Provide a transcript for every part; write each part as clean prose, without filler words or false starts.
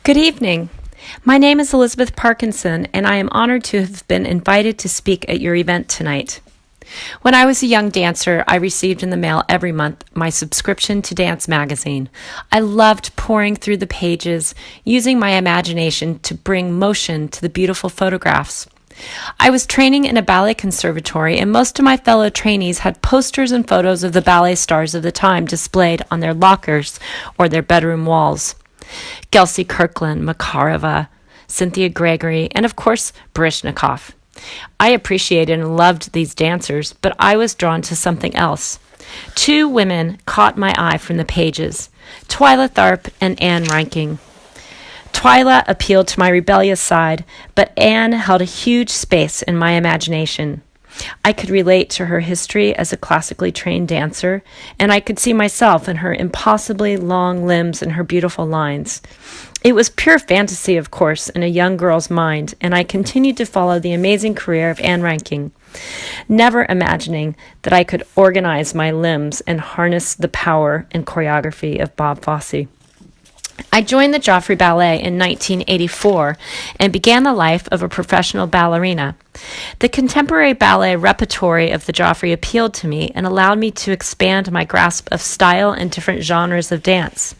Good evening. My name is Elizabeth Parkinson, and I am honored to have been invited to speak at your event tonight. When I was a young dancer, I received in the mail every month my subscription to Dance Magazine. I loved pouring through the pages, using my imagination to bring motion to the beautiful photographs. I was training in a ballet conservatory, and most of my fellow trainees had posters and photos of the ballet stars of the time displayed on their lockers or their bedroom walls. Gelsey Kirkland, Makarova, Cynthia Gregory, and of course, Baryshnikov. I appreciated and loved these dancers, but I was drawn to something else. Two women caught my eye from the pages, Twyla Tharp and Ann Reinking. Twyla appealed to my rebellious side, but Ann held a huge space in my imagination. I could relate to her history as a classically trained dancer, and I could see myself in her impossibly long limbs and her beautiful lines. It was pure fantasy, of course, in a young girl's mind, and I continued to follow the amazing career of Ann Reinking, never imagining that I could organize my limbs and harness the power and choreography of Bob Fosse. I joined the Joffrey Ballet in 1984 and began the life of a professional ballerina. The contemporary ballet repertory of the Joffrey appealed to me and allowed me to expand my grasp of style and different genres of dance.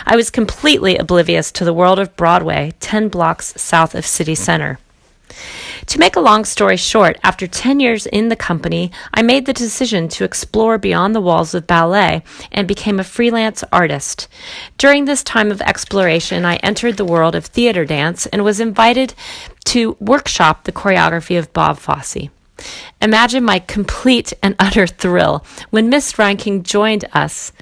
I was completely oblivious to the world of Broadway, 10 blocks south of City Center. To make a long story short, after 10 years in the company, I made the decision to explore beyond the walls of ballet and became a freelance artist. During this time of exploration, I entered the world of theater dance and was invited to workshop the choreography of Bob Fosse. Imagine my complete and utter thrill when Miss Reinking joined us.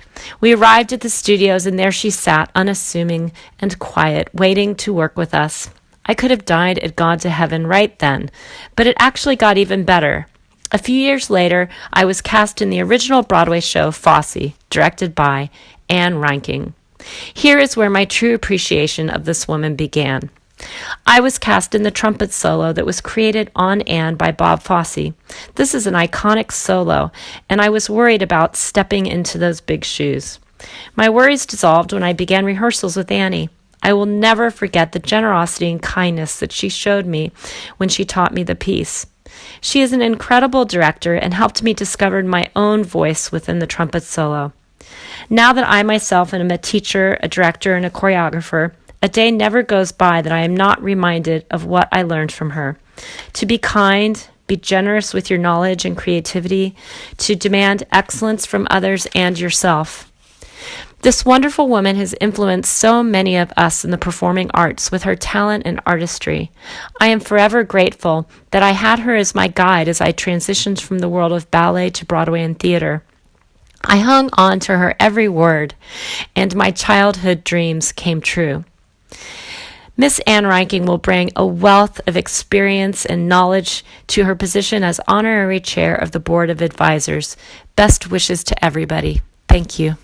We arrived at the studios, and there she sat, unassuming and quiet, waiting to work with us. I could have died and gone to heaven right then, but it actually got even better. A few years later, I was cast in the original Broadway show Fosse, directed by Ann Reinking. Here is where my true appreciation of this woman began. I was cast in the trumpet solo that was created on Ann by Bob Fosse. This is an iconic solo, and I was worried about stepping into those big shoes. My worries dissolved when I began rehearsals with Annie. I will never forget the generosity and kindness that she showed me when she taught me the piece. She is an incredible director and helped me discover my own voice within the trumpet solo. Now that I myself am a teacher, a director, and a choreographer, a day never goes by that I am not reminded of what I learned from her. To be kind, be generous with your knowledge and creativity, to demand excellence from others and yourself. This wonderful woman has influenced so many of us in the performing arts with her talent and artistry. I am forever grateful that I had her as my guide as I transitioned from the world of ballet to Broadway and theater. I hung on to her every word, and my childhood dreams came true. Miss Ann Reinking will bring a wealth of experience and knowledge to her position as honorary chair of the Board of Advisors. Best wishes to everybody. Thank you.